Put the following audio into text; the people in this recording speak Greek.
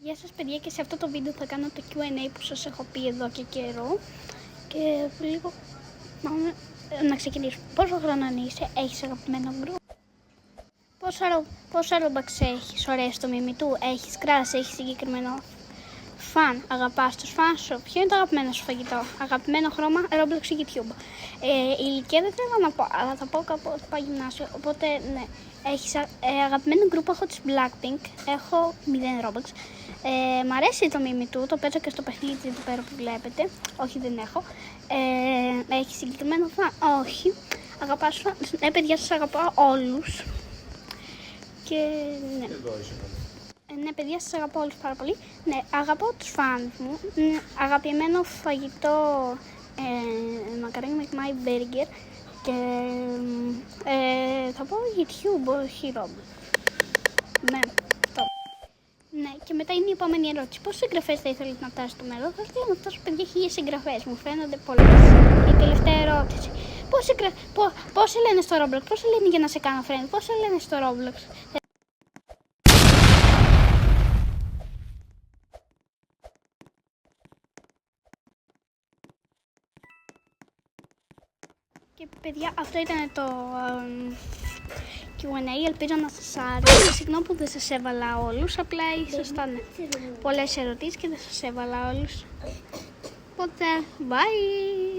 Γεια σας παιδιά, και σε αυτό το βίντεο θα κάνω το Q&A που σας έχω πει εδώ και καιρό. Και λίγο να ξεκινήσουμε. Πόσο χρόνο είσαι, έχεις αγαπημένο γκρουπ? Πόσα Robux έχεις, ωραία στο μίμη του, έχεις κράσει, έχεις συγκεκριμένο φαν, αγαπάς τους φαν σου? Ποιο είναι το αγαπημένο σου φαγητό, αγαπημένο χρώμα, Roblox ή YouTube? Η ηλικία δεν θέλω να πω, αλλά θα πω κάπου ότι πάω γυμνάσιο, οπότε ναι. Έχεις αγαπημένο γκρουπ? Έχω τις Blackpink, έχω 0 Robux. Μ' αρέσει το μίμη του, το παίζω και στο παιχνίδι εδώ πέρα που βλέπετε. Όχι, δεν έχω. Έχει συγκεκριμένο φαν? Όχι. Αγαπάς φαν? Ναι παιδιά, σας αγαπάω όλους. Και ναι. Ναι παιδιά, σας αγαπάω όλους πάρα πολύ. Ναι, αγαπάω τους φανς μου. Αγαπημένο φαγητό, μακαρόνι με my burger. Και θα πω YouTube, όχι Roblox. Ναι, αυτό. Ναι, και μετά είναι η επόμενη ερώτηση. Πόσες εγγραφές θα ήθελες να φτάσεις στο μέλλον? Θα ήθελα να φτάσω παιδιά 1000 εγγραφές. Μου φαίνονται πολλές. Η τελευταία ερώτηση. Πόσοι λένε στο Roblox, πόσοι λένε για να σε κάνω friend, πόσοι λένε στο Roblox? Και παιδιά, αυτό ήταν το Q&A, ελπίζω να σας άρεσε. Συγγνώμη που δεν σας έβαλα όλους, απλά ήσασταν πολλές ερωτήσεις και δεν σας έβαλα όλους. Οπότε, bye!